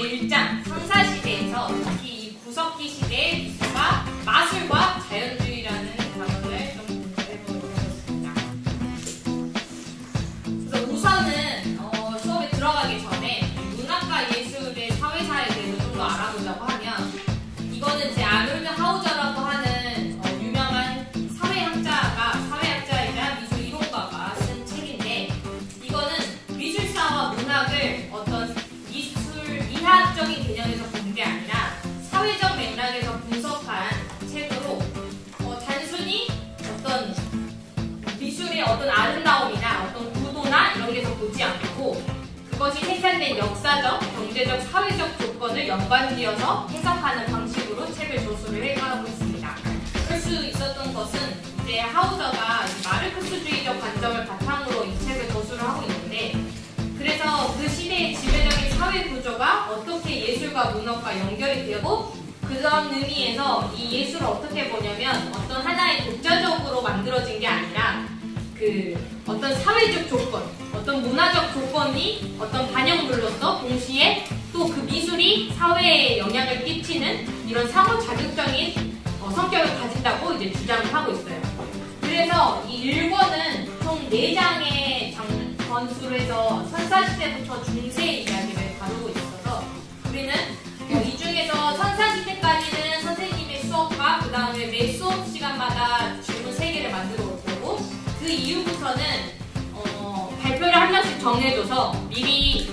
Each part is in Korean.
제1장 선사시대에서 특히 이 구석기 시대의 미술과 마술과 자연주의라는 단어를 좀 공부해보도록 하겠습니다. 그래서 우선은 수업에 들어가기 전에 문학과 예술의 사회사에 대해서 좀 더 알아보자고 하면 이거는 제 아놀드 하우저라고 하는 유명한 사회학자이자 미술 이론가가 쓴 책인데 이거는 미술사와 문학을 어떤 이학적인 개념에서 본 게 아니라 사회적 맥락에서 분석한 책으로 단순히 어떤 미술의 어떤 아름다움이나 어떤 구도나 이런 게서 보지 않고 그것이 생산된 역사적, 경제적, 사회적 조건을 연관지어서 해석하는 방식으로 책을 조수를 해가고 있습니다. 그럴 수 있었던 것은 이제 하우저가 마르크스주의적 관점을 바탕으로 이 책을 조수를 하고 있는데 그래서 그 시대의 지배적인 사회 구조가 어떻게 예술과 문학과 연결이 되고 그런 의미에서 이 예술을 어떻게 보냐면 어떤 하나의 독자적으로 만들어진 게 아니라 그 어떤 사회적 조건, 어떤 문화적 조건이 어떤 반영물로서 동시에 또 그 미술이 사회에 영향을 끼치는 이런 상호 자극적인 성격을 가진다고 이제 주장을 하고 있어요. 그래서 이 1권은 총 4장의 전수를 해서 선사시대부터 중세의 이야기를 다루고 있어서 우리는 이 중에서 선사시대까지는 선생님의 수업과 그 다음에 매 수업 시간마다 질문 3개를 만들어 올 거고 그 이후부터는 발표를 한 명씩 정해줘서 미리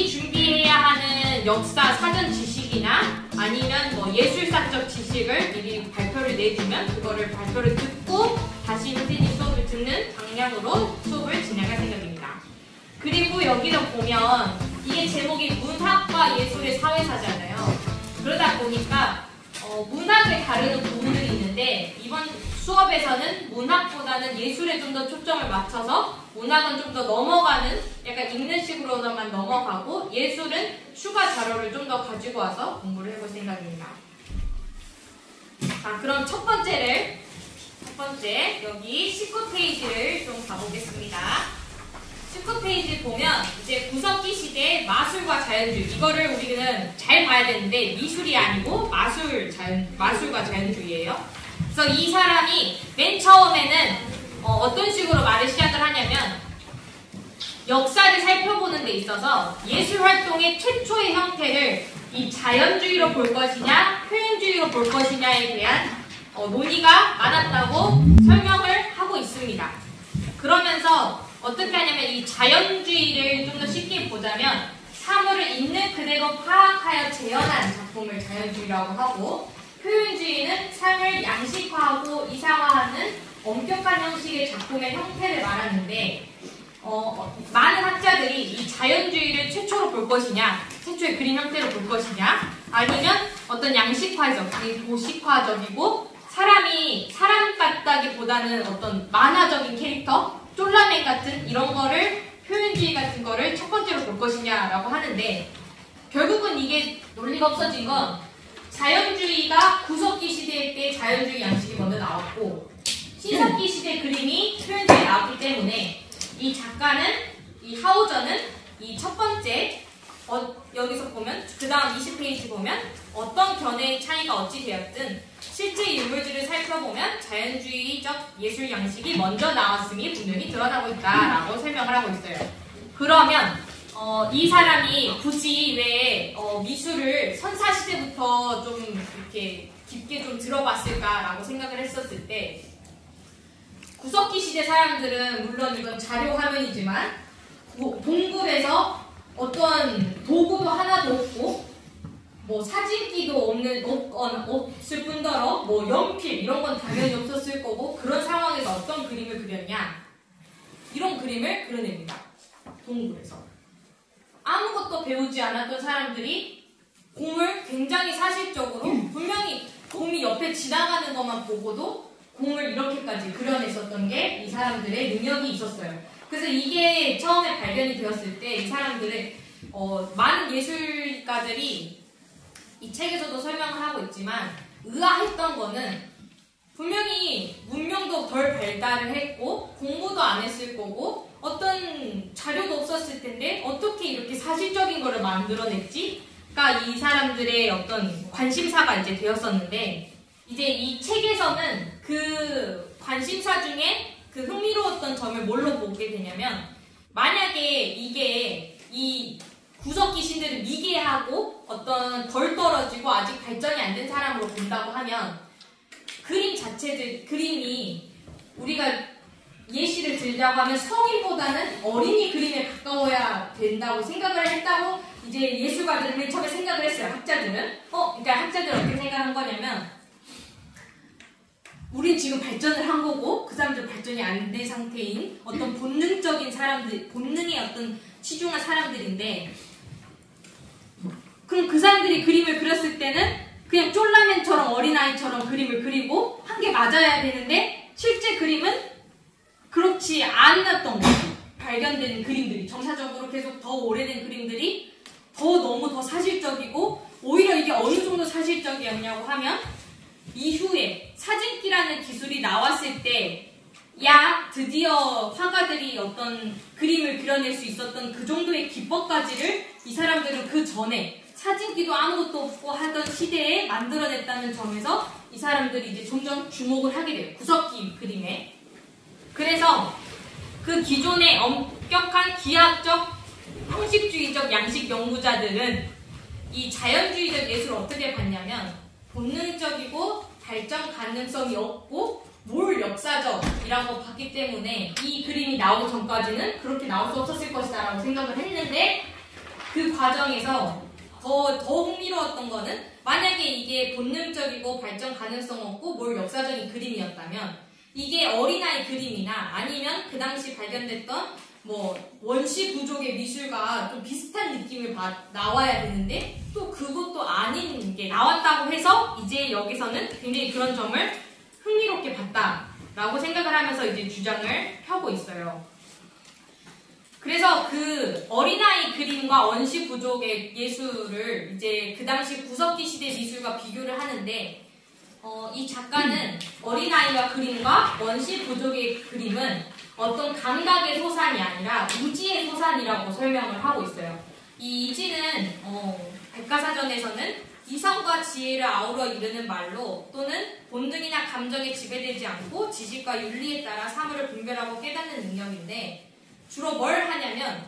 준비해야 하는 역사 사전 지식이나 아니면 뭐 예술사적 지식을 미리 발표를 내주면 그거를 발표를 듣고 다시 선생님 수업을 듣는 방향으로 수업을 진행할 생각입니다. 그리고 여기서 보면 이게 제목이 문학과 예술의 사회사잖아요. 그러다 보니까 문학을 다루는 부분들이 있는데 이번 수업에서는 문학보다는 예술에 좀 더 초점을 맞춰서 문학은 좀 더 넘어가는 약간 읽는 식으로만 넘어가고 예술은 추가 자료를 좀 더 가지고 와서 공부를 해볼 생각입니다. 자, 그럼 첫 번째 여기 19페이지를 좀 가보겠습니다. 19페이지 보면 이제 구석기 시대의 마술과 자연주의 이거를 우리는 잘 봐야 되는데 미술이 아니고 마술과 자연주의예요. 그래서 이 사람이 맨 처음에는 어떤 식으로 말을 시작을 하냐면 역사를 살펴보는 데 있어서 예술 활동의 최초의 형태를 이 자연주의로 볼 것이냐 표현주의로 볼 것이냐에 대한 논의가 많았다고 설명을 하고 있습니다. 그러면서 어떻게 하냐면 이 자연주의를 좀 더 쉽게 보자면 사물을 있는 그대로 파악하여 재현한 작품을 자연주의라고 하고 표현주의는 삶을 양식화하고 이상화하는 엄격한 형식의 작품의 형태를 말하는데 많은 학자들이 이 자연주의를 최초로 볼 것이냐 최초의 그림 형태로 볼 것이냐 아니면 어떤 양식화적, 도식화적이고 사람 같다기보다는 어떤 만화적인 캐릭터 쫄라맨 같은 이런 거를 표현주의 같은 거를 첫 번째로 볼 것이냐라고 하는데 결국은 이게 논리가 없어진 건 자연주의가 구석기 시대 때 자연주의 양식이 먼저 나왔고 신석기 시대 그림이 표현주의에 나왔기 때문에 이 작가는 이 하우저는 이 첫 번째 여기서 보면 그 다음 20페이지 보면 어떤 견해의 차이가 어찌 되었든 실제 인물들을 살펴보면 자연주의적 예술 양식이 먼저 나왔음이 분명히 드러나고 있다라고 설명을 하고 있어요. 그러면 이 사람이 굳이 왜 미술을 선사시대부터 좀 이렇게 깊게 좀 들어봤을까라고 생각을 했었을 때 구석기 시대 사람들은 물론 이건 자료 화면이지만 동굴에서 어떤 도구도 하나도 없고 뭐 사진기도 없을 뿐더러 뭐 연필 이런 건 당연히 없었을 거고 그런 상황에서 어떤 그림을 그렸냐 이런 그림을 그려냅니다. 동굴에서 아무것도 배우지 않았던 사람들이 공을 굉장히 사실적으로 분명히 공이 옆에 지나가는 것만 보고도 공을 이렇게까지 그려냈었던 게 이 사람들의 능력이 있었어요. 그래서 이게 처음에 발견이 되었을 때 이 사람들의 많은 예술가들이 이 책에서도 설명을 하고 있지만 의아했던 거는 분명히 문명도 덜 발달을 했고 공부도 안 했을 거고 어떤 자료도 없었을 텐데 어떻게 이렇게 사실적인 거를 만들어냈지? 가 이 사람들의 어떤 관심사가 이제 되었었는데, 이제 이 책에서는 그 관심사 중에 그 흥미로웠던 점을 뭘로 보게 되냐면, 만약에 이게 이 구석 귀신들을 미개하고 어떤 덜 떨어지고 아직 발전이 안 된 사람으로 본다고 하면, 그림이 우리가 예시를 들자고 하면 성인보다는 어린이 그림에 가까워야 된다고 생각을 했다고 이제 예술가들은 처음에 생각을 했어요. 학자들은. 그러니까 학자들은 어떻게 생각한 거냐면, 우린 지금 발전을 한 거고 그 사람들 발전이 안 된 상태인 어떤 본능적인 사람들, 본능의 어떤 치중한 사람들인데, 그럼 그 사람들이 그림을 그렸을 때는 그냥 쫄라맨처럼 어린아이처럼 그림을 그리고 한 게 맞아야 되는데, 실제 그림은 그렇지 않았던 거지. 발견된 그림들이, 정사적으로 계속 더 오래된 그림들이 너무 더 사실적이고, 오히려 이게 어느 정도 사실적이었냐고 하면, 이후에 사진기라는 기술이 나왔을 때, 드디어 화가들이 어떤 그림을 그려낼 수 있었던 그 정도의 기법까지를 이 사람들은 그 전에 사진기도 아무것도 없고 하던 시대에 만들어냈다는 점에서 이 사람들이 이제 점점 주목을 하게 돼요. 구석기 그림에. 그래서 그 기존의 엄격한 기하학적, 형식주의적 양식 연구자들은 이 자연주의적 예술을 어떻게 봤냐면, 본능적이고 발전 가능성이 없고 몰 역사적이라고 봤기 때문에 이 그림이 나오기 전까지는 그렇게 나올 수 없었을 것이다 라고 생각을 했는데, 그 과정에서 더 흥미로웠던 거는, 만약에 이게 본능적이고 발전 가능성 없고 몰 역사적인 그림이었다면 이게 어린아이 그림이나 아니면 그 당시 발견됐던 원시 부족의 미술과 좀 비슷한 느낌을 나와야 되는데, 또 그것도 아닌 게 나왔다고 해서 이제 여기서는 굉장히 그런 점을 흥미롭게 봤다라고 생각을 하면서 이제 주장을 펴고 있어요. 그래서 그 어린아이 그림과 원시 부족의 예술을 이제 그 당시 구석기 시대 미술과 비교를 하는데, 이 작가는 어린아이와 그림과 원시 부족의 그림은 어떤 감각의 소산이 아니라 우지의 소산이라고 설명을 하고 있어요. 이 이지는 백과사전에서는 이성과 지혜를 아우러 이르는 말로, 또는 본능이나 감정에 지배되지 않고 지식과 윤리에 따라 사물을 분별하고 깨닫는 능력인데, 주로 뭘 하냐면,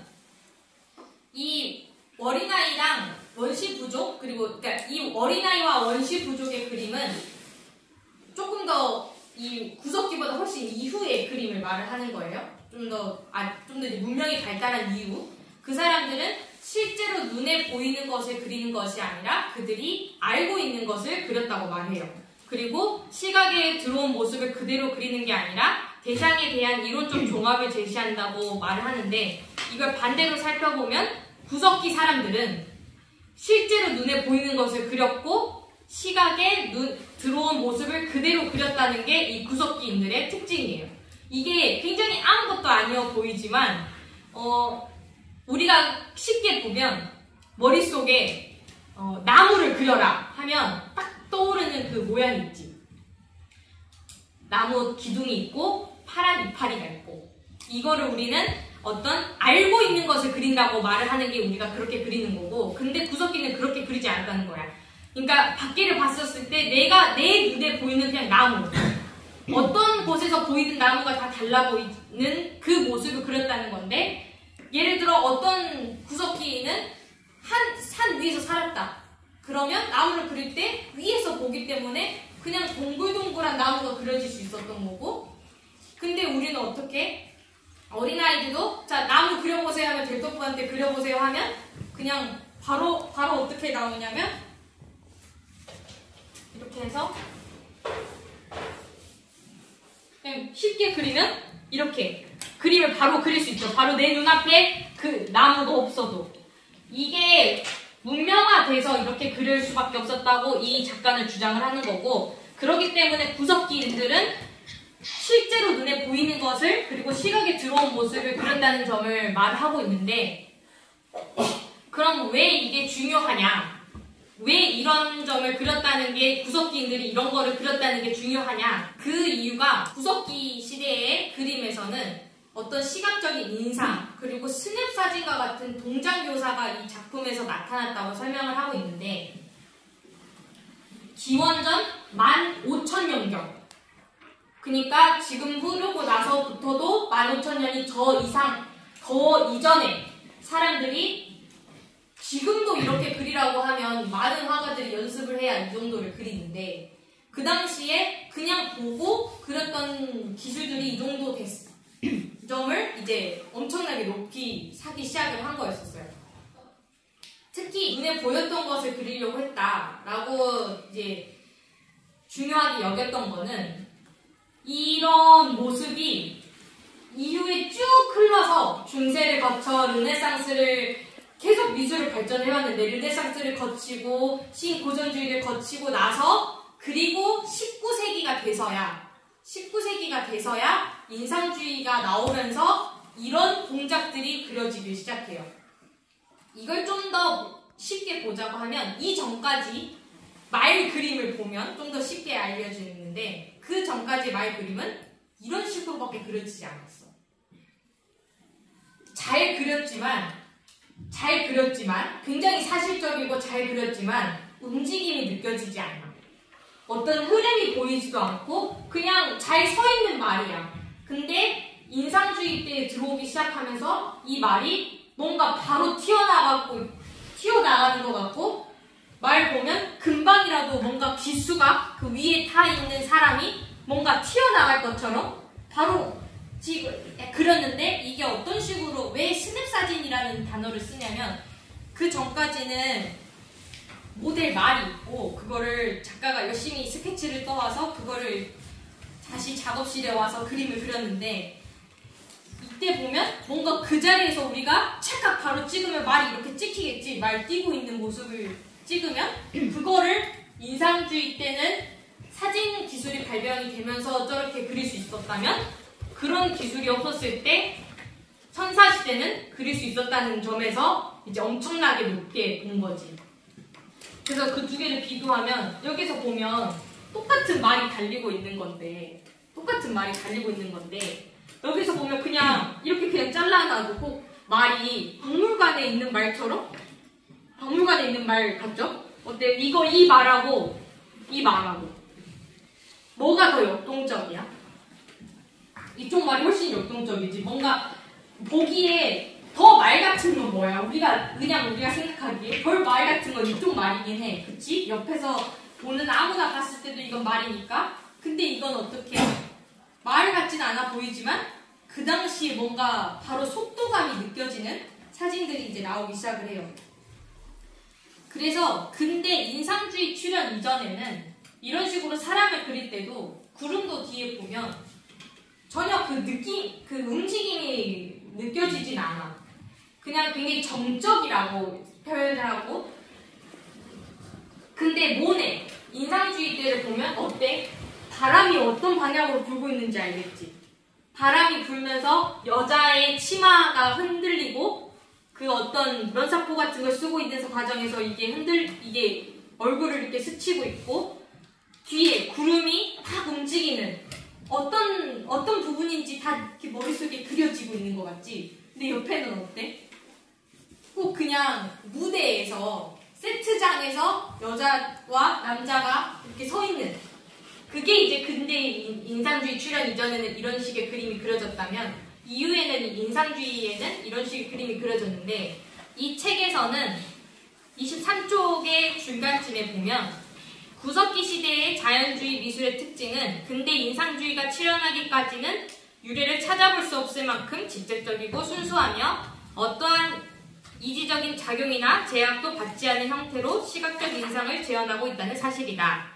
이 어린아이랑 원시 부족, 그러니까 이 어린아이와 원시 부족의 그림은 조금 더 이 구석기보다 훨씬 이후의 그림을 말을 하는 거예요. 좀 더 이제 문명이 발달한 이후, 그 사람들은 실제로 눈에 보이는 것을 그리는 것이 아니라 그들이 알고 있는 것을 그렸다고 말해요. 그리고 시각에 들어온 모습을 그대로 그리는 게 아니라 대상에 대한 이론적 종합을 제시한다고 말을 하는데, 이걸 반대로 살펴보면 구석기 사람들은 실제로 눈에 보이는 것을 그렸고 시각에 들어온 모습을 그대로 그렸다는 게 이 구석기인들의 특징이에요. 이게 굉장히 아무것도 아니어 보이지만 우리가 쉽게 보면 머릿속에 나무를 그려라 하면 딱 떠오르는 그 모양이 있지. 나무 기둥이 있고 파란 이파리가 있고, 이거를 우리는 어떤 알고 있는 것을 그린다고 말을 하는 게 우리가 그렇게 그리는 거고, 근데 구석기는 그렇게 그리지 않았다는 거야. 그러니까 밖에를 봤었을 때 내 눈에 보이는 그냥 나무, 어떤 곳에서 보이는 나무가 다 달라 보이는 그 모습을 그렸다는 건데, 예를 들어 어떤 구석기는 산 위에서 살았다. 그러면 나무를 그릴 때 위에서 보기 때문에 그냥 동글동글한 나무가 그려질 수 있었던 거고, 근데 우리는 어떻게? 어린아이들도 자 나무 그려보세요 하면 델토프한테 그려보세요 하면 그냥 바로 어떻게 나오냐면 이렇게 해서 그냥 쉽게 그리면 이렇게 그림을 바로 그릴 수 있죠. 바로 내 눈앞에 그 나무도 없어도. 이게 문명화돼서 이렇게 그릴 수밖에 없었다고 이 작가는 주장을 하는 거고, 그렇기 때문에 구석기인들은 실제로 눈에 보이는 것을 그리고 시각에 들어온 모습을 그렸다는 점을 말하고 있는데, 그럼 왜 이게 중요하냐? 왜 이런 점을 그렸다는 게, 구석기인들이 이런 거를 그렸다는 게 중요하냐? 그 이유가 구석기 시대의 그림에서는 어떤 시각적인 인상, 그리고 스냅 사진과 같은 동작 묘사가 이 작품에서 나타났다고 설명을 하고 있는데 기원전 15,000년경 그러니까 지금 흐르고 나서부터도 15,000년이 더 이전에 사람들이 지금도 이렇게 그리라고 하면 많은 화가들이 연습을 해야 이 정도를 그리는데 그 당시에 그냥 보고 그렸던 기술들이 이 정도 점을 이제 엄청나게 높이 사기 시작을 한 거였었어요. 특히 눈에 보였던 것을 그리려고 했다라고 이제 중요하게 여겼던 거는 이런 모습이 이후에 쭉 흘러서 중세를 거쳐 르네상스를 계속 미술을 발전해왔는데 르네상스를 거치고 신고전주의를 거치고 나서 그리고 19세기가 돼서야 인상주의가 나오면서 이런 동작들이 그려지기 시작해요. 이걸 좀 더 쉽게 보자고 하면 이 전까지 말 그림을 보면 좀 더 쉽게 알려지는데 그 전까지 말 그림은 이런 식으로밖에 그려지지 않았어. 잘 그렸지만 굉장히 사실적이고 잘 그렸지만 움직임이 느껴지지 않아. 어떤 흐름이 보이지도 않고 그냥 잘 서 있는 말이야. 근데 인상주의 때 들어오기 시작하면서 이 말이 뭔가 바로 튀어나가는 것 같고 말 보면 금방이라도 뭔가 기수가 그 위에 타 있는 사람이 뭔가 튀어나갈 것처럼 바로 그렸는데 이게 어떤 식으로 왜 스냅 사진이라는 단어를 쓰냐면 그 전까지는 모델 말이 있고 그거를 작가가 열심히 스케치를 떠와서 그거를 다시 작업실에 와서 그림을 그렸는데 이때 보면 뭔가 그 자리에서 우리가 찰칵 바로 찍으면 말이 이렇게 찍히겠지. 말 뛰고 있는 모습을 찍으면 그거를 인상주의 때는 사진 기술이 발명이 되면서 저렇게 그릴 수 있었다면 그런 기술이 없었을 때 선사시대는 그릴 수 있었다는 점에서 이제 엄청나게 높게 본 거지. 그래서 그 두 개를 비교하면 여기서 보면 똑같은 말이 달리고 있는 건데 여기서 보면 그냥 이렇게 그냥 잘라놔두고 말이 박물관에 있는 말처럼 박물관에 있는 말 같죠? 어때? 이 말하고 뭐가 더 역동적이야? 이쪽 말이 훨씬 역동적이지. 뭔가 보기에 더 말 같은 건 뭐야? 우리가 생각하기에 덜 말 같은 건 이쪽 말이긴 해. 그치? 옆에서 보는 아무나 봤을 때도 이건 말이니까. 근데 이건 어떻게 말 같진 않아 보이지만 그 당시에 뭔가 바로 속도감이 느껴지는 사진들이 이제 나오기 시작을 해요. 그래서 근데 인상주의 출현 이전에는 이런 식으로 사람을 그릴 때도 구름도 뒤에 보면 전혀 그 움직임이 느껴지진 않아. 그냥 굉장히 정적이라고 표현을 하고. 근데 모네 인상주의 때를 보면 어때? 바람이 어떤 방향으로 불고 있는지 알겠지? 바람이 불면서 여자의 치마가 흔들리고 그 어떤 면사포 같은 걸 쓰고 있는 과정에서 이게 얼굴을 이렇게 스치고 있고 뒤에 구름이 딱 움직이는 어떤 부분인지 다 이렇게 머릿속에 그려지고 있는 것 같지? 근데 옆에는 어때? 꼭 그냥 무대에서 세트장에서 여자와 남자가 이렇게 서 있는 그게 이제 근대 인상주의 출현 이전에는 이런 식의 그림이 그려졌다면 이후에는 인상주의에는 이런 식의 그림이 그려졌는데 이 책에서는 23쪽의 중간쯤에 보면 구석기 시대의 자연주의 미술의 특징은 근대 인상주의가 출현하기까지는 유래를 찾아볼 수 없을 만큼 직접적이고 순수하며 어떠한 이지적인 작용이나 제약도 받지 않은 형태로 시각적 인상을 재현하고 있다는 사실이다.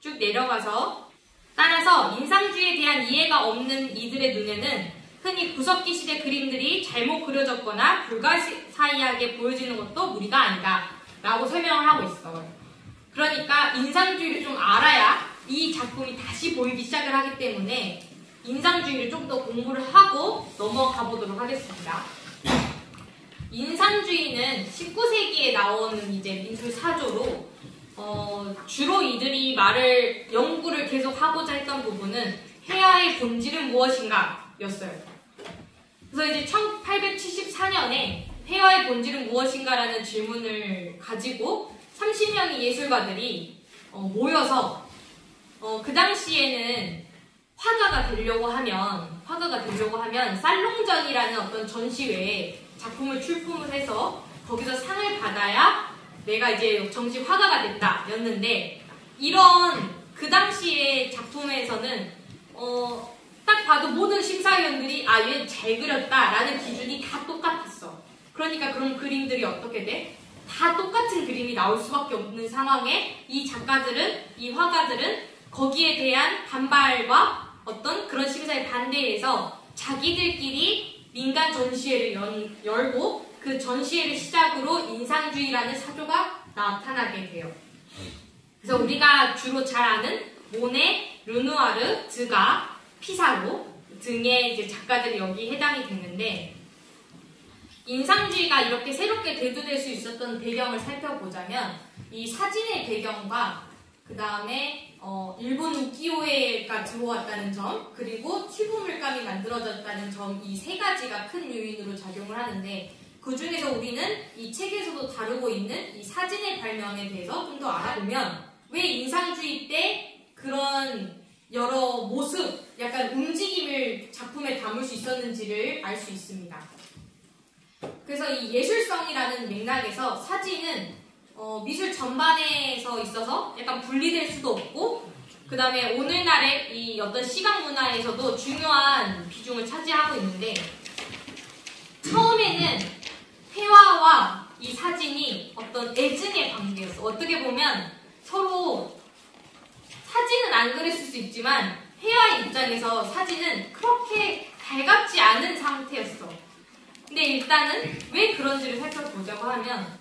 쭉 내려가서 따라서 인상주의에 대한 이해가 없는 이들의 눈에는 흔히 구석기 시대 그림들이 잘못 그려졌거나 불가사의하게 보여지는 것도 무리가 아니다 라고 설명을 하고 있어요. 그러니까 인상주의를 좀 알아야 이 작품이 다시 보이기 시작을 하기 때문에 인상주의를 좀 더 공부를 하고 넘어가 보도록 하겠습니다. 인상주의는 19세기에 나오는 이제 미술 사조로 주로 이들이 연구를 계속 하고자 했던 부분은 해야의 본질은 무엇인가 였어요. 그래서 이제 1874년에 회화의 본질은 무엇인가라는 질문을 가지고 30명의 예술가들이 모여서 그 당시에는 화가가 되려고 하면 살롱전이라는 어떤 전시회에 작품을 출품을 해서 거기서 상을 받아야 내가 이제 정식 화가가 됐다였는데, 이런 그 당시의 작품에서는 딱 봐도 모든 심사위원들이 얘 잘 그렸다라는 기준이 다 똑같았어. 그러니까 그런 그림들이 어떻게 돼? 다 똑같은 그림이 나올 수밖에 없는 상황에 이 화가들은 거기에 대한 반발과 어떤 그런 심사에 반대해서 자기들끼리 민간 전시회를 열고 그 전시회를 시작으로 인상주의라는 사조가 나타나게 돼요. 그래서 우리가 주로 잘 아는 모네, 르누아르, 드가, 피사로 등의 이제 작가들이 여기 해당이 되는데, 인상주의가 이렇게 새롭게 대두될 수 있었던 배경을 살펴보자면 이 사진의 배경과 그 다음에 일본 우키요에가 들어왔다는 점, 그리고 튜브 물감이 만들어졌다는 점, 이 세 가지가 큰 요인으로 작용을 하는데, 그 중에서 우리는 이 책에서도 다루고 있는 이 사진의 발명에 대해서 좀 더 알아보면 왜 인상주의 때 그런 여러 모습, 약간 움직임을 작품에 담을 수 있었는지를 알 수 있습니다. 그래서 이 예술성이라는 맥락에서 사진은 미술 전반에서 있어서 약간 분리될 수도 없고, 그 다음에 오늘날의 이 어떤 시각 문화에서도 중요한 비중을 차지하고 있는데, 처음에는 회화와 이 사진이 어떤 애증의 관계였어. 어떻게 보면 서로 사진은 안 그랬을 수 있지만 회화의 입장에서 사진은 그렇게 달갑지 않은 상태였어. 근데 일단은 왜 그런지를 살펴보자고 하면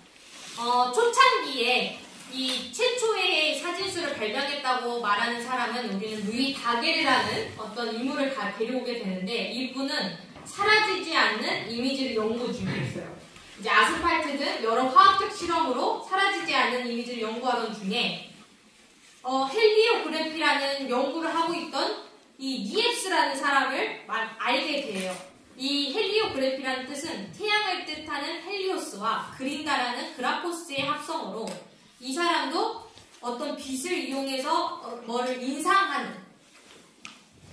초창기에 이 최초의 사진술을 발명했다고 말하는 사람은 우리는 루이 다게르라는 어떤 인물을 데려오게 되는데, 이분은 사라지지 않는 이미지를 연구 중에 있어요. 이제 아스팔트 등 여러 화학적 실험으로 사라지지 않는 이미지를 연구하던 중에 헬리오그래피라는 연구를 하고 있던 이 니엡스라는 사람을 알게 돼요. 이 헬리오그래피라는 뜻은 태양을 뜻하는 헬리오스와 그린다라는 그라포스의 합성어로, 이 사람도 어떤 빛을 이용해서 뭐를 인상하는,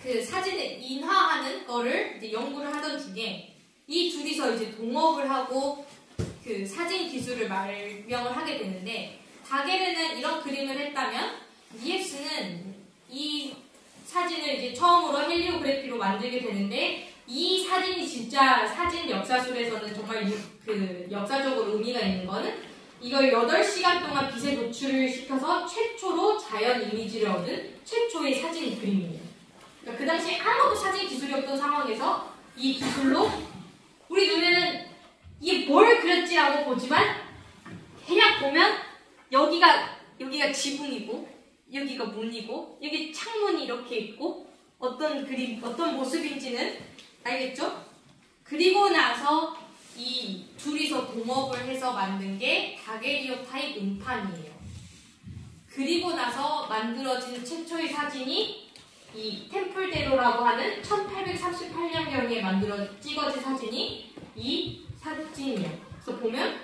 그 사진을 인화하는 거를 이제 연구를 하던 중에 이 둘이서 이제 동업을 하고 그 사진 기술을 발명을 하게 되는데, 다게르는 이런 그림을 했다면 니엡스는 이 사진을 이제 처음으로 헬리오그래피로 만들게 되는데, 이 사진이 진짜 사진 역사술에서는 정말 그 역사적으로 의미가 있는 거는 이걸 8시간 동안 빛에 노출을 시켜서 최초로 자연 이미지를 얻은 최초의 사진 그림이에요. 그러니까 그 당시에 아무것도 사진 기술이 없던 상황에서 이 기술로 우리 눈에는 이게 뭘 그렸지라고 보지만, 대략 보면 여기가 지붕이고 여기가 문이고 여기 창문이 이렇게 있고 어떤 그림, 어떤 모습인지는 알겠죠? 그리고 나서 이 둘이서 동업을 해서 만든 게 다게리오타입 음판이에요. 그리고 나서 만들어진 최초의 사진이 이 템플대로라고 하는 1838년경에 찍어진 사진이 이 사진이에요. 그래서 보면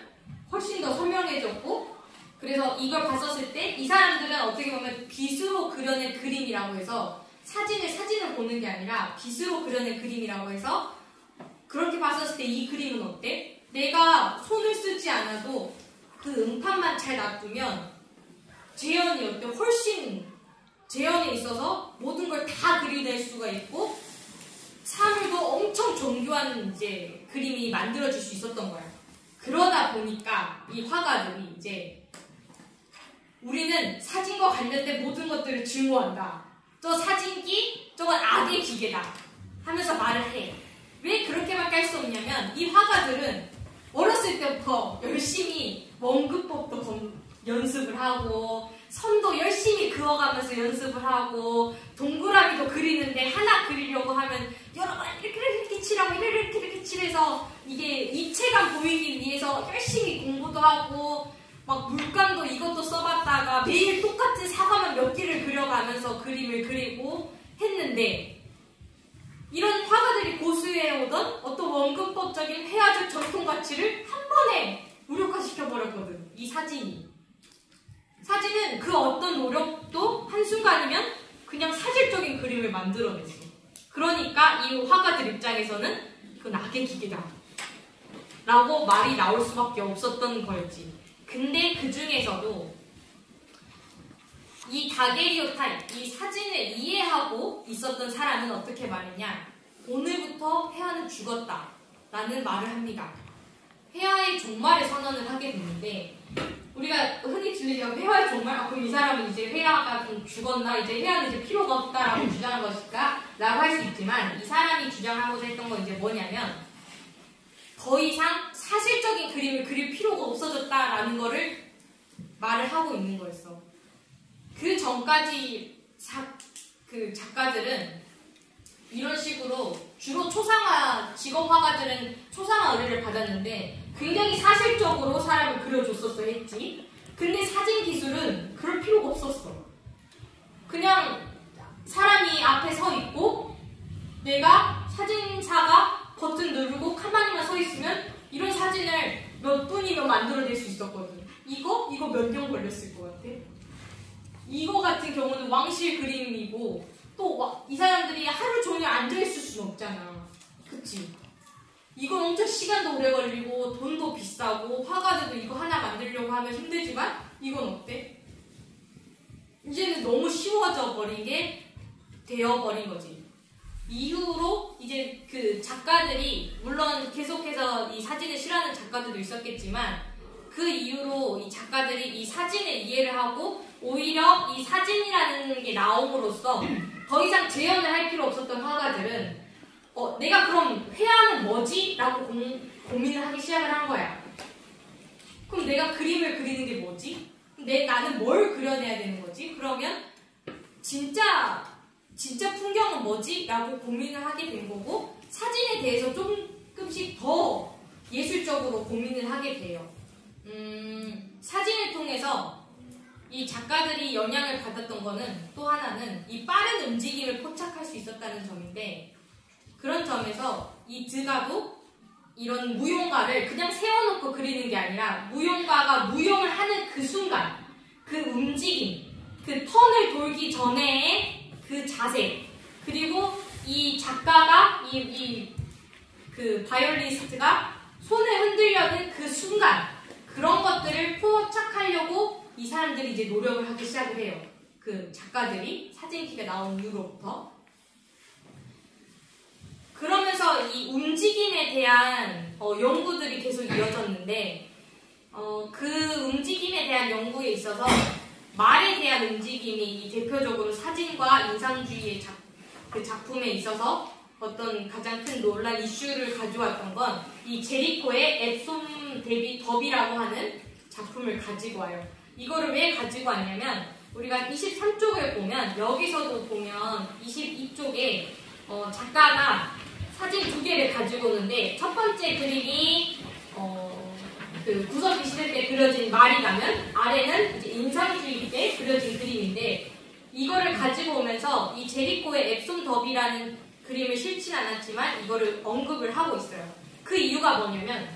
훨씬 더 선명해졌고, 그래서 이걸 봤었을 때 이 사람들은 어떻게 보면 빛으로 그려낸 그림이라고 해서 사진을 보는 게 아니라 빛으로 그려낸 그림이라고 해서, 그렇게 봤었을 때 이 그림은 어때? 내가 손을 쓰지 않아도 그 음판만 잘 놔두면 재현이 어때? 훨씬 재현에 있어서 모든 걸 다 그려낼 수가 있고 사물도 엄청 정교한 이제 그림이 만들어질 수 있었던 거야. 그러다 보니까 이 화가들이 이제 우리는 사진과 관련된 모든 것들을 증오한다. 저 사진기, 저건 악의 기계다 하면서 말을 해. 왜 그렇게밖에 할 수 없냐면 이 화가들은 어렸을 때부터 열심히 원근법도 연습을 하고 선도 열심히 그어가면서 연습을 하고 동그라미도 그리는데 하나 그리려고 하면 여러 번 이렇게 칠하고 이렇게 칠해서 이게 입체감 보이기 위해서 열심히 공부도 하고 막 물감도 이것도 써봤다가 매일 똑같은 사과만 몇 개를 그려가면서 그림을 그리고 했는데, 이런 화가들이 고수해오던 어떤 원근법적인 회화적 전통 가치를 한 번에 무력화시켜버렸거든. 이 사진이. 사진은 그 어떤 노력도 한순간이면 그냥 사실적인 그림을 만들어냈어. 그러니까 이 화가들 입장에서는 그건 악의 기계다 라고 말이 나올 수밖에 없었던 거였지. 근데 그 중에서도 이 다게리오타임, 이 사진을 이해하고 있었던 사람은 어떻게 말했냐? 오늘부터 회화는 죽었다 라는 말을 합니다. 회화의 종말의 선언을 하게 되는데, 우리가 흔히 들리죠. 회화의 종말? 그럼 이 사람은 이제 회화가 좀 죽었나? 이제 회화는 이제 필요가 없다라고 주장한 것일까? 라고 할 수 있지만, 이 사람이 주장하고자 했던 건 이제 뭐냐면, 더 이상 사실적인 그림을 그릴 필요가 없어졌다라는 거를 말을 하고 있는 거였어. 그 전까지 그 작가들은 이런 식으로 주로 초상화, 직업화가들은 초상화 의뢰를 받았는데 굉장히 사실적으로 사람을 그려줬었어 했지. 근데 사진 기술은 그럴 필요가 없었어. 그냥 사람이 앞에 서 있고 내가 사진사가 버튼 누르고 가만히만 서 있으면 이런 사진을 몇 분이면 만들어낼 수 있었거든. 이거 몇 년 걸렸을 것 같아? 이거 같은 경우는 왕실 그림이고 또 이 사람들이 하루 종일 앉아있을 수는 없잖아. 그치? 이건 엄청 시간도 오래 걸리고 돈도 비싸고 화가들도 이거 하나 만들려고 하면 힘들지만 이건 어때? 이제는 너무 쉬워져 버린 게 되어버린 거지. 이후로 이제 그 작가들이 물론 계속해서 이 사진을 싫어하는 작가들도 있었겠지만 그 이후로 이 작가들이 이 사진을 이해를 하고 오히려 이 사진이라는 게 나옴으로써 더 이상 재현을 할 필요 없었던 화가들은 내가 그럼 회화는 뭐지? 라고 고민을 하기 시작을 한 거야. 그럼 내가 그림을 그리는 게 뭐지? 나는 뭘 그려내야 되는 거지? 그러면 진짜 풍경은 뭐지? 라고 고민을 하게 된 거고 사진에 대해서 조금씩 더 예술적으로 고민을 하게 돼요. 사진을 통해서 이 작가들이 영향을 받았던 거는 또 하나는 이 빠른 움직임을 포착할 수 있었다는 점인데 그런 점에서 이 드가도 이런 무용가를 그냥 세워놓고 그리는 게 아니라 무용가가 무용을 하는 그 순간 그 움직임, 그 턴을 돌기 전에의 그 자세 그리고 이 작가가 그 바이올리니스트가 손을 흔들려는 그 순간 그런 것들을 포착하려고 이 사람들이 이제 노력을 하기 시작을 해요. 그 작가들이 사진기가 나온 이후로부터. 그러면서 이 움직임에 대한 연구들이 계속 이어졌는데 그 움직임에 대한 연구에 있어서 말에 대한 움직임이 대표적으로 사진과 인상주의의 그 작품에 있어서 어떤 가장 큰 논란 이슈를 가져왔던 건 이 제리코의 앱솜 데비 더비라고 하는 작품을 가지고 와요. 이거를 왜 가지고 왔냐면 우리가 23쪽을 보면 여기서도 보면 22쪽에 작가가 사진 두 개를 가지고 오는데 첫 번째 그림이 그 구석기 시대 때 그려진 말이라면 아래는 이제 인상주의 때 그려진 그림인데 이거를 가지고 오면서 이 제리코의 앱솜 더비라는 그림을 실진 않았지만 이거를 언급을 하고 있어요. 그 이유가 뭐냐면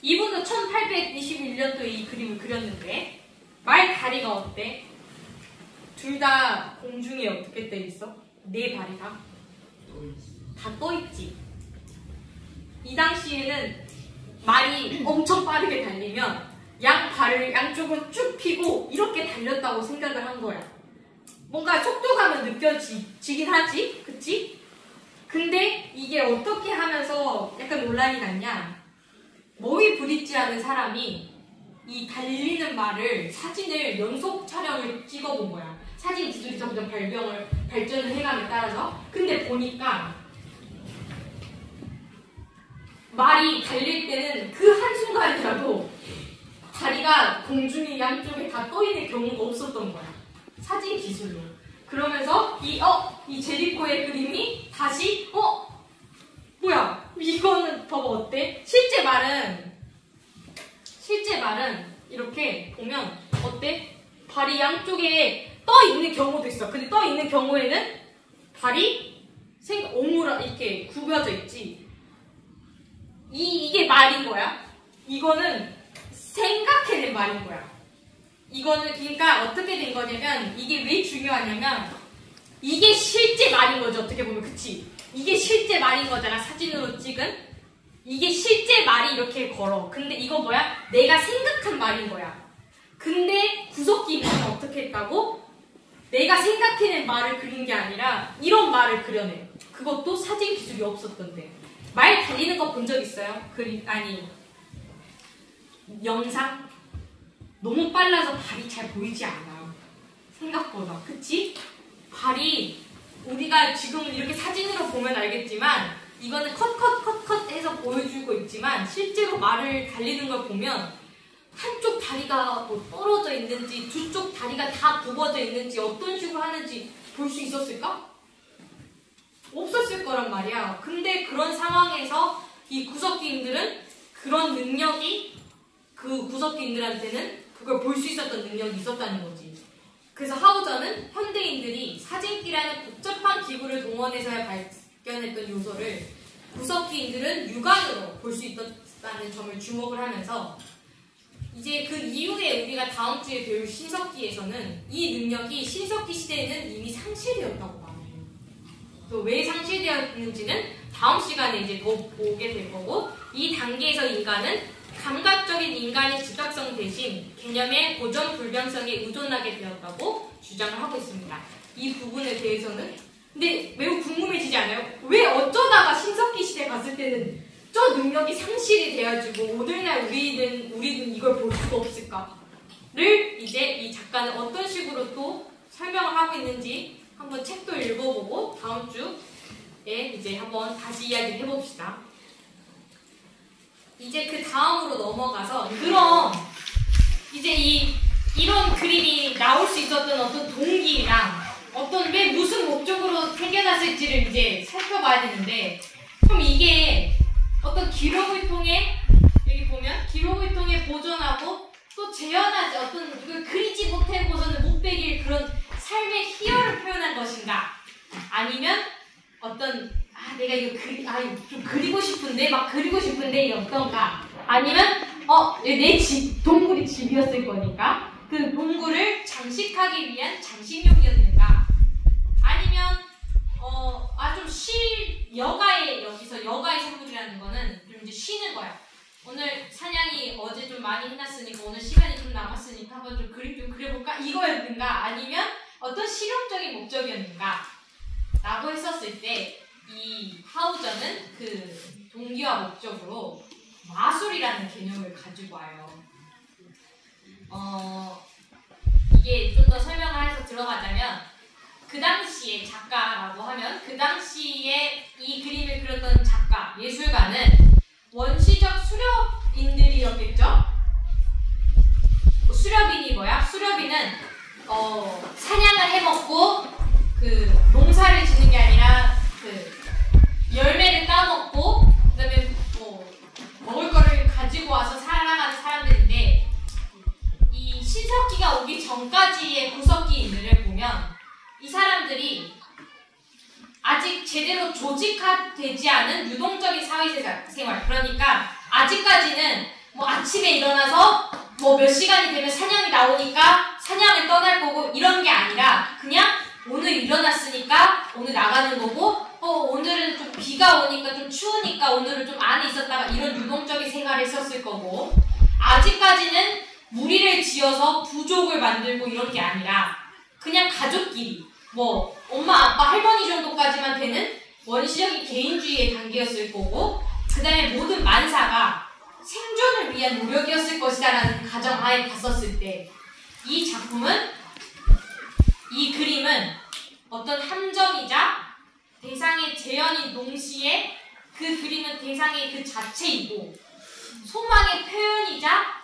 이분도 1821년도에 이 그림을 그렸는데 말 다리가 어때? 둘 다 공중에 어떻게 떠 있어? 네 발이 다 떠 있지. 이 당시에는 말이 엄청 빠르게 달리면 양쪽은 쭉 펴고 이렇게 달렸다고 생각을 한 거야. 뭔가 속도감은 느껴지긴 하지, 그치? 근데 이게 어떻게 하면서 약간 논란이 났냐? 머리 브릿지라는 사람이 이 달리는 말을 사진을 연속 촬영을 찍어본 거야. 사진 기술이 점점 발전을 해감에 따라서. 근데 보니까 말이 달릴 때는 그 한순간이라도 다리가 공중에 양쪽에 다 떠있는 경우가 없었던 거야. 사진 기술로. 그러면서 이 제리코의 그림이 다시 뭐야 이거는 봐봐 어때? 실제 말은 이렇게 보면 어때? 발이 양쪽에 떠 있는 경우도 있어. 근데 떠 있는 경우에는 발이 오므라 이렇게 굽여져 있지. 이게 말인 거야. 이거는 생각해낸 말인 거야. 이거는 그러니까 어떻게 된 거냐면 이게 왜 중요하냐면 이게 실제 말인 거죠. 어떻게 보면 그치? 이게 실제 말인 거잖아. 사진으로 찍은 이게 실제 말이 이렇게 걸어. 근데 이거 뭐야? 내가 생각한 말인 거야. 근데 구석기는 어떻게 했다고? 내가 생각해낸 말을 그린 게 아니라 이런 말을 그려내. 그것도 사진 기술이 없었던데. 말 달리는 거 본 적 있어요? 아니 영상? 너무 빨라서 발이 잘 보이지 않아. 생각보다. 그치? 발이 우리가 지금 이렇게 사진으로 보면 알겠지만 이거는 컷 해서 보여주고 있지만 실제로 말을 달리는 걸 보면 한쪽 다리가 뭐 떨어져 있는지 두 쪽 다리가 다 굽어져 있는지 어떤 식으로 하는지 볼 수 있었을까? 없었을 거란 말이야. 근데 그런 상황에서 이 구석기인들은 그런 능력이 그 구석기인들한테는 그걸 볼 수 있었던 능력이 있었다는 거지. 그래서 하우저는 현대인들이 사진기라는 복잡한 기구를 동원해서야 발견했던 요소를 구석기인들은 육안으로 볼 수 있었다는 점을 주목을 하면서 이제 그 이후에 우리가 다음 주에 배울 신석기에서는 이 능력이 신석기 시대에는 이미 상실되었다고 말해요. 또 왜 상실되었는지는 다음 시간에 이제 더 보게 될 거고 이 단계에서 인간은 감각적인 인간의 즉각성 대신 개념의 고정 불변성에 의존하게 되었다고 주장을 하고 있습니다. 이 부분에 대해서는 근데 매우 궁금해지지 않아요? 왜 어쩌다가 신석기 시대 갔을 때는 저 능력이 상실이 돼가지고 오늘날 우리는 이걸 볼 수가 없을까를 이제 이 작가는 어떤 식으로 또 설명을 하고 있는지 한번 책도 읽어보고 다음 주에 이제 한번 다시 이야기를 해봅시다. 이제 그 다음으로 넘어가서 그럼 이제 이런 그림이 나올 수 있었던 어떤 동기랑 어떤 왜 무슨 목적으로 생겨났을지를 이제 살펴봐야 되는데 그럼 이게 어떤 기록을 통해 여기 보면 기록을 통해 보존하고 또 재현하지 어떤 그리지 못하고서는 못 베길 그런 삶의 희열을 표현한 것인가 아니면 어떤 내가 이거 좀 그리고 싶은데 막 그리고 싶은데 이게 어떤가 아니면 내 집 동굴이 집이었을 거니까 그 동굴을 장식하기 위한 장식용이었는가 아니면 좀 여기서 여가의 선물이라는 거는 좀 이제 쉬는 거야. 오늘 사냥이 어제 좀 많이 해놨으니까 오늘 시간이 좀 남았으니까 한번 좀 그림 좀 그려볼까? 이거였는가? 아니면 어떤 실용적인 목적이었는가? 라고 했었을 때 이 하우저는 그 동기와 목적으로 마술이라는 개념을 가지고 와요. 이게 좀 더 설명을 해서 들어가자면 그 당시에 작가라고 하면 그 당시에 이 그림을 그렸던 작가, 예술가는 원시적 수렵인들이었겠죠? 수렵인이 뭐야? 수렵인은 사냥을 해먹고 그 농사를 짓는 게 아니라 그 열매를 따먹고 그다음에 먹을 거를 가지고 와서 살아가는 사람들인데 이 신석기가 오기 전까지의 구석기인들을 보면 이 사람들이 아직 제대로 조직화되지 않은 유동적인 사회생활 그러니까 아직까지는 아침에 일어나서 몇 시간이 되면 사냥이 나오니까 사냥을 떠날 거고 이런 게 아니라 그냥 오늘 일어났으니까 오늘 나가는 거고 오늘은 좀 비가 오니까 좀 추우니까 오늘은 좀 안에 있었다가 이런 유동적인 생활을 했었을 거고 아직까지는 무리를 지어서 부족을 만들고 이런 게 아니라 그냥 가족끼리 엄마 아빠 할머니 정도까지만 되는 원시적인 개인주의의 단계였을 거고 그 다음에 모든 만사가 생존을 위한 노력이었을 것이다 라는 가정하에 봤었을 때 이 작품은 이 그림은 어떤 함정이자 대상의 재현인 동시에 그 그림은 대상의 그 자체이고 소망의 표현이자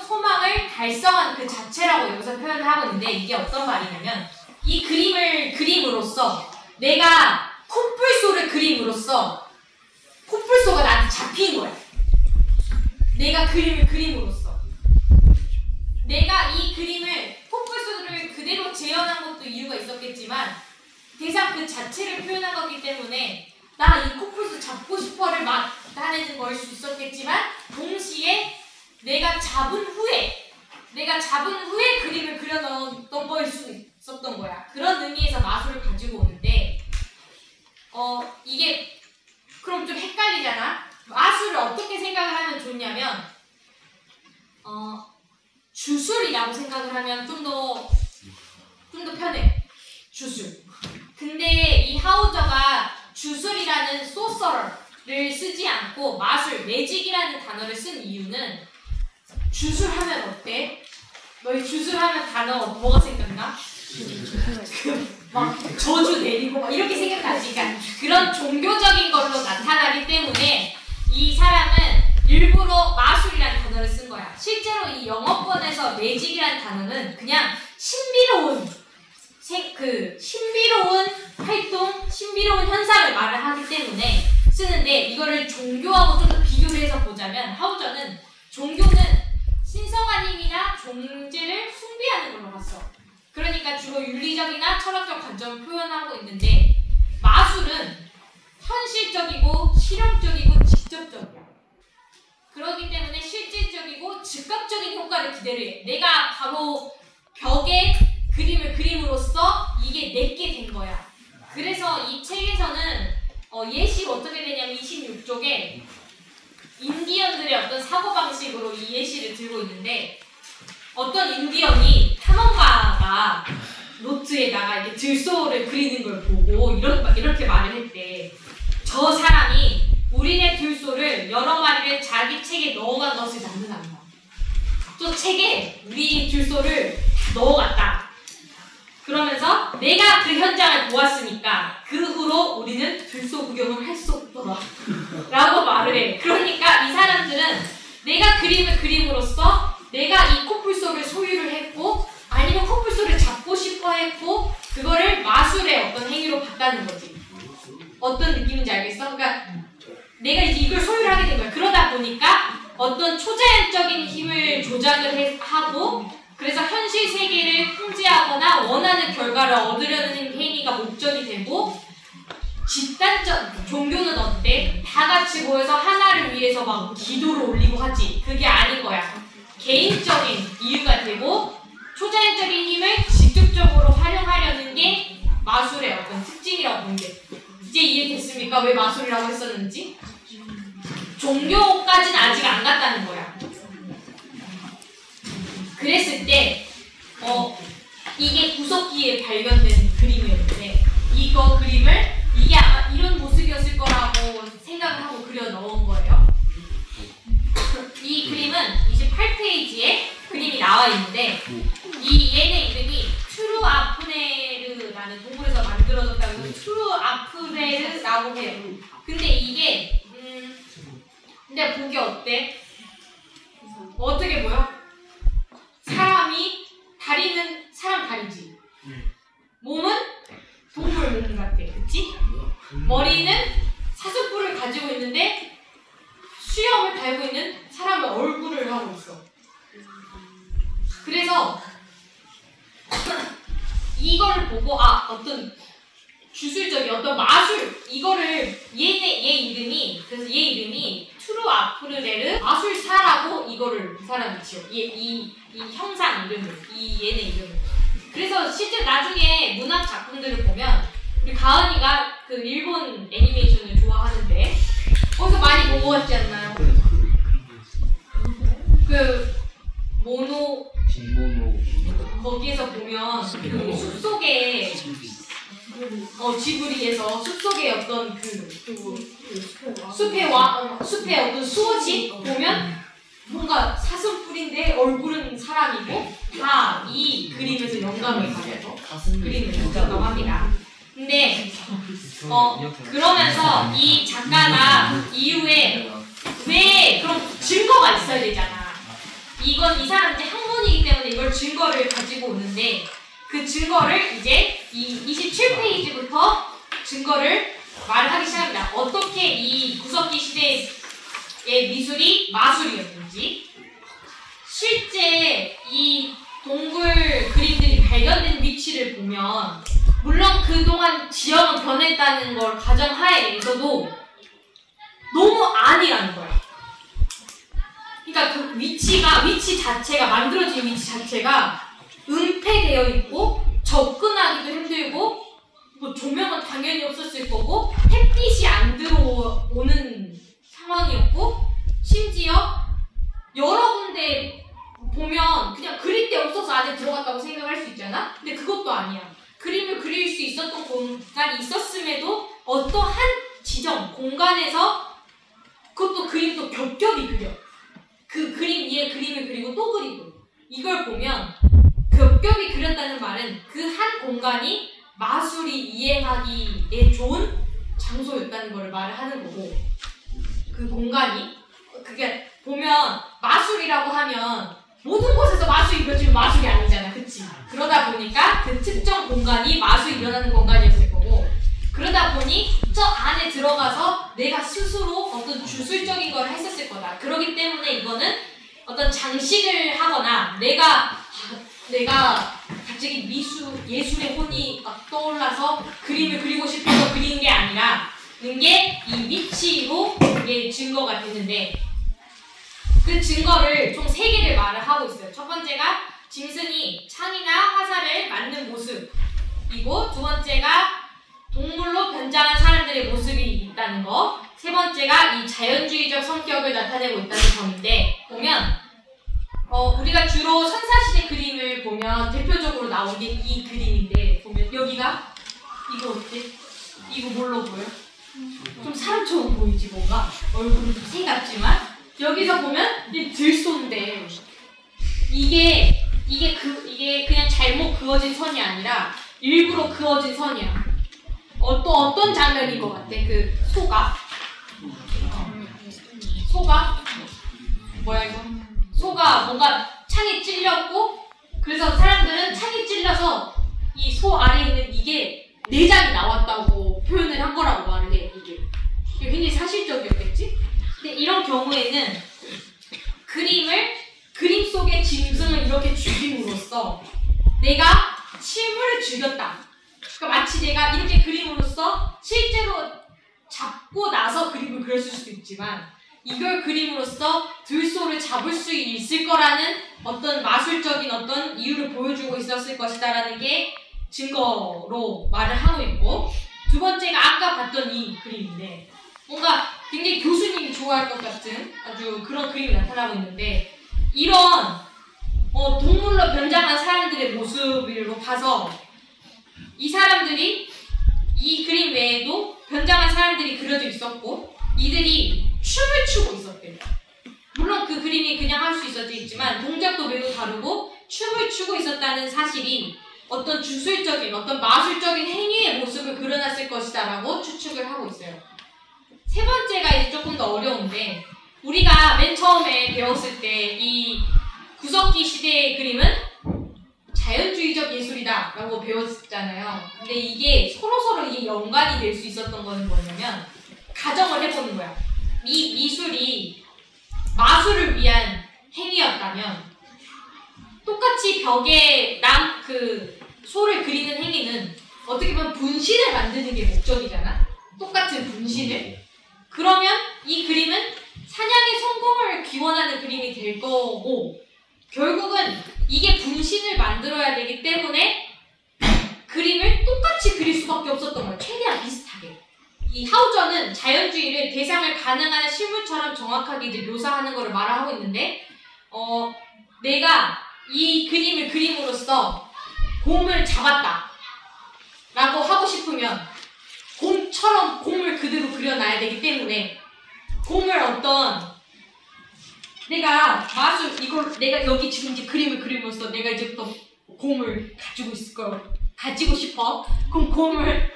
소망을 달성한 그 자체라고 여기서 표현을 하고 있는데 이게 어떤 말이냐면 이 그림을 그림으로써 내가 코뿔소를 그림으로써 코뿔소가 나한테 잡힌 거야. 내가 그림을 그림으로써 내가 이 그림을 코뿔소를 그대로 재현한 것도 이유가 있었겠지만 대상 그 자체를 표현한 거기 때문에 나 이 코뿔소 잡고 싶어를 나타내는 걸 수 있었겠지만 동시에 내가 잡은 후에 그림을 그려넣었던 거일 수 있었던 거야. 그런 의미에서 마술을 가지고 오는데 이게 그럼 좀 헷갈리잖아. 마술을 어떻게 생각을 하면 좋냐면 주술이라고 생각을 하면 좀 더 편해. 주술. 근데 이 하우저가 주술이라는 소서를 쓰지 않고 마술, 매직이라는 단어를 쓴 이유는 주술하면 어때? 너희 주술하면 단어 뭐가 생각나? 막 저주 내리고 막 이렇게 생각하지. 그러니까 그런 종교적인 걸로 나타나기 때문에 이 사람은 일부러 마술이라는 단어를 쓴 거야. 실제로 이 영어권에서 매직이라는 단어는 그냥 신비로운 활동, 신비로운 현상을 말을 하기 때문에 쓰는데 이거를 종교하고 좀 더 비교를 해서 보자면 하우저는 종교는 신성한 힘이나 존재를 숭배하는 걸로 봤어. 그러니까 주로 윤리적이나 철학적 관점을 표현하고 있는데 마술은 현실적이고 실험적이고 직접적이야. 그렇기 때문에 실질적이고 즉각적인 효과를 기대를 해. 내가 바로 벽에 그림을 그림으로써 이게 내게 된 거야. 그래서 이 책에서는 예시가 어떻게 되냐면 26쪽에 인디언들의 어떤 사고방식으로 이 예시를 들고 있는데 어떤 인디언이 탐험가가 노트에다가 이렇게 들소를 그리는 걸 보고 이렇게 말을 했대. 저 사람이 우리네 들소를 여러 마리를 자기 책에 넣어간 것을 나는 안다. 저 책에 우리 들소를 넣어갔다. 그러면서 내가 그 현장을 보았으니까 그 후로 우리는 들소 구경을 할 수 없더라 라고 말을 해. 그러니까 이 사람들은 내가 그림을 그림으로써 내가 이 코뿔소를 소유를 했고 아니면 코뿔소를 잡고 싶어 했고 그거를 마술의 어떤 행위로 봤다는 거지. 어떤 느낌인지 알겠어? 그러니까 내가 이제 이걸 소유를 하게 된 거야. 그러다 보니까 어떤 초자연적인 힘을 조작을 하고 그래서 현실 세계를 통제하거나 원하는 결과를 얻으려는 행위가 목적이 되고 집단적 종교는 어때? 다 같이 모여서 하나를 위해서 막 기도를 올리고 하지. 그게 아닌 거야. 개인적인 이유가 되고 초자연적인 힘을 직접적으로 활용하려는 게 마술의 어떤 특징이라고 보는 게 이제 이해됐습니까? 왜 마술이라고 했었는지? 종교까지는 아직 안 갔다는 거야. 그랬을 때 이게 구석기에 발견된 그림이었는데 이거 그림을 이게 아마 이런 모습이었을 거라고 생각을 하고 그려 넣은 거예요. 이 그림은 28페이지에 그림이 나와 있는데 이 얘네 이름이 트루아프레르라는 동물에서 만들어졌다고 해서 트루아프레르라고 해요. 근데 이게 근데 보기 어때? 어떻게 보여? 다리는 사람 다리지. 몸은 동물 몸 같아. 그치? 머리는 사슴뿔을 가지고 있는데 수염을 달고 있는 사람의 얼굴을 하고 있어. 그래서 이걸 보고 어떤 주술적인 어떤 마술 이거를 얘 이름이 그래서 얘 이름이 트루아프레르 마술사라고 이거를 그 사람이 지어. 이 형상 이름을 얘네 이름을. 그래서 실제 나중에 문학 작품들을 보면 우리 가은이가 그 일본 애니메이션을 좋아하는데 거기서 많이 보고 갔지 않나요? 그 모노 거기에서 보면 그 숲속에 지브리에서 숲속에 어떤 숲의 어떤 수호지 보면 뭔가 사슴뿔인데 얼굴은 사람이고 다 이 그림에서 영감을 받아서 그림을 그렸다고 합니다. 근데 그러면서 이 작가가 이후에 왜 그럼 증거가 있어야 되잖아. 이건 이 사람 이제 학문이기 때문에 이걸 증거를 가지고 오는데 그 증거를 이제 이 27페이지부터 증거를 말하기 시작합니다. 어떻게 이 구석기 시대의 미술이 마술이었는지 실제 이 동굴 그림들이 발견된 위치를 보면 물론 그 그동안 지형은 변했다는 걸 가정하에서도 너무 아니라는 거야. 그러니까 그 위치 자체가, 만들어진 위치 자체가 은폐되어 있고 접근하기도 힘들고 뭐 조명은 당연히 없었을 거고 햇빛이 안 들어오는 상황이었고 심지어 여러 군데 보면 그냥 그릴 데 없어서 안에 들어갔다고 생각할 수 있잖아? 근데 그것도 아니야. 그림을 그릴 수 있었던 공간이 있었음에도 어떠한 지점, 공간에서 그것도 그림도 겹겹이 그려. 그 그림 위에 그림을 그리고 또 그리고. 이걸 보면 겹겹이 그렸다는 말은 그 한 공간이 마술이 이행하기에 좋은 장소였다는 걸 말을 하는 거고, 그 공간이 그게 보면 마술이라고 하면 모든 곳에서 마술이 이루어지면 마술이 아니잖아, 그치? 그러다 보니까 그 특정 공간이 마술이 일어나는 공간이었을 거고, 그러다 보니 저 안에 들어가서 내가 스스로 어떤 주술적인 걸 했었을 거다. 그렇기 때문에 이거는 어떤 장식을 하거나 내가 갑자기 예술의 혼이 막 떠올라서 그림을 그리고 싶어서 그리는 게 아니라 게 이 위치로 이게 증거가 되는데, 그 증거를 총 3개를 말을 하고 있어요. 첫 번째가 짐승이 창이나 화살을 맞는 모습이고, 두 번째가 동물로 변장한 사람들의 모습이 있다는 거, 세 번째가 이 자연주의적 성격을 나타내고 있다는 점인데, 보면 우리가 주로 선사시대 그림을 보면 대표적으로 나온 게 이 그림인데, 보면 여기가 이거 어때? 이거 뭘로 보여? 좀 사람처럼 보이지, 뭔가 얼굴은 좀 새같지만 여기서 보면 이 들소인데 이게 그냥 잘못 그어진 선이 아니라 일부러 그어진 선이야. 어떤 장면인 것 같아? 그 소가 뭐야 이거? 소가 뭔가 창에 찔렸고, 그래서 사람들은 창에 찔려서 이 소 아래에 있는 이게 내장이 나왔다고 표현을 한 거라고 말을 해. 이게 굉장히 사실적이었겠지? 근데 이런 경우에는 그림 속의 짐승을 이렇게 죽임으로써 내가 실물을 죽였다. 그러니까 마치 내가 이렇게 그림으로써 실제로 잡고 나서 그림을 그렸을 수도 있지만, 이걸 그림으로써 들소를 잡을 수 있을 거라는 어떤 마술적인 어떤 이유를 보여주고 있었을 것이다라는 게 증거로 말을 하고 있고, 두 번째가 아까 봤던 이 그림인데 뭔가 굉장히 교수님이 좋아할 것 같은 아주 그런 그림이 나타나고 있는데, 이런 동물로 변장한 사람들의 모습으로 봐서 이 사람들이 이 그림 외에도 변장한 사람들이 그려져 있었고 이들이 춤을 추고 있었대요. 물론 그 그림이 그냥 할 수 있었지만 동작도 매우 다르고 춤을 추고 있었다는 사실이 어떤 주술적인, 어떤 마술적인 행위의 모습을 그려놨을 것이다 라고 추측을 하고 있어요. 세 번째가 이제 조금 더 어려운데, 우리가 맨 처음에 배웠을 때 이 구석기 시대의 그림은 자연주의적 예술이다 라고 배웠잖아요. 근데 이게 서로서로 이게 연관이 될 수 있었던 거는 뭐냐면, 가정을 해보는 거야. 이 미술이 마술을 위한 행위였다면 똑같이 벽에 그 소를 그리는 행위는 어떻게 보면 분신을 만드는 게 목적이잖아. 똑같은 분신을. 그러면 이 그림은 사냥의 성공을 기원하는 그림이 될 거고, 결국은 이게 분신을 만들어야 되기 때문에 그림을 똑같이 그릴 수밖에 없었던 거예요. 최대한 비슷하게. 이 하우저는 자연주의를 대상을 가능한 실물처럼 정확하게 이제 묘사하는 것을 말하고 있는데, 내가 이 그림을 그림으로써 곰을 잡았다 라고 하고 싶으면 곰처럼 곰을 그대로 그려놔야 되기 때문에, 곰을 내가 여기 지금 이제 그림을 그림으로써 내가 이제부터 곰을 가지고 싶어. 그럼 곰을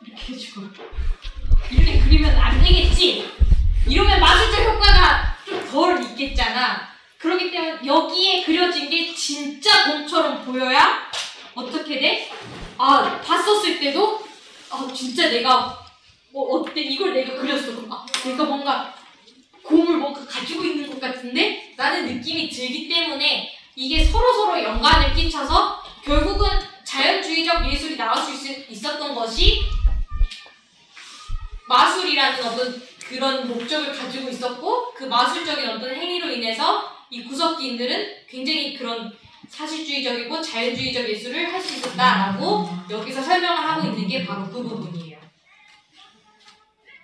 이렇게 해주고 이렇게 그리면 안 되겠지. 이러면 마술적 효과가 좀 덜 있겠잖아. 그렇기 때문에 여기에 그려진 게 진짜 곰처럼 보여야 어떻게 돼? 봤었을 때도 진짜 내가 어때? 이걸 내가 그렸어. 내가 뭔가 곰을 뭔가 가지고 있는 것 같은데? 라는 느낌이 들기 때문에 이게 서로서로 연관을 끼쳐서 결국은 자연주의적 자연주의적 예술이 나올 수 있었던 것이 마술이라는 어떤 그런 목적을 가지고 있었고, 그 마술적인 어떤 행위로 인해서 이 구석기인들은 굉장히 그런 사실주의적이고 자연주의적 예술을 할 수 있었다라고 여기서 설명을 하고 있는 게 바로 그 부분이에요.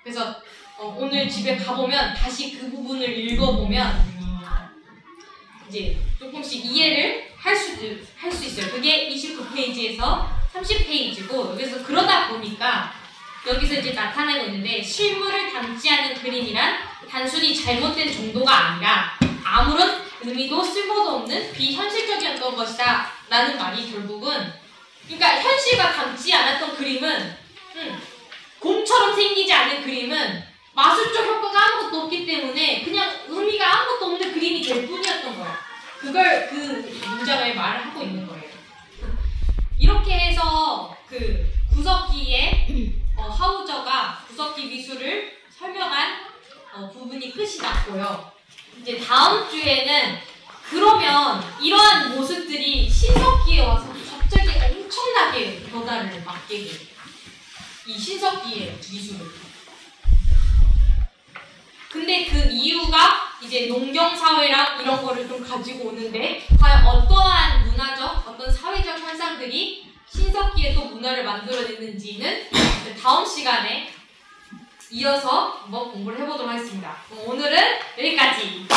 그래서 오늘 집에 가보면 다시 그 부분을 읽어보면 이제 조금씩 이해를 할 수 있어요. 그게 29페이지에서 30페이지고, 여기서 그러다 보니까 여기서 이제 나타내고 있는데, 실물을 담지 않은 그림이란 단순히 잘못된 정도가 아니라 아무런 의미도 쓸모도 없는 비현실적이었던 것이다 라는 말이 결국은, 그러니까 현실과 닮지 않았던 그림은, 곰처럼 생기지 않은 그림은 마술적 효과가 아무것도 없기 때문에 그냥 의미가 아무것도 없는 그림이 될 뿐이었던 거야. 그걸 그 문장을 말을 하고 있는 거예요. 이렇게 해서 그 구석기의 하우저가 구석기 미술을 설명한 부분이 끝이 났고요. 이제 다음 주에는 그러면 이러한 모습들이 신석기에 와서 갑자기 엄청나게 변화를 맞게 돼요. 이 신석기의 미술을. 근데 그 이유가 이제 농경사회랑 이런 거를 좀 가지고 오는데, 과연 어떠한 문화적, 어떤 사회적 현상들이 신석기에 또 문화를 만들어냈는지는 다음 시간에 이어서 한번 공부를 해보도록 하겠습니다. 그럼 오늘은 여기까지.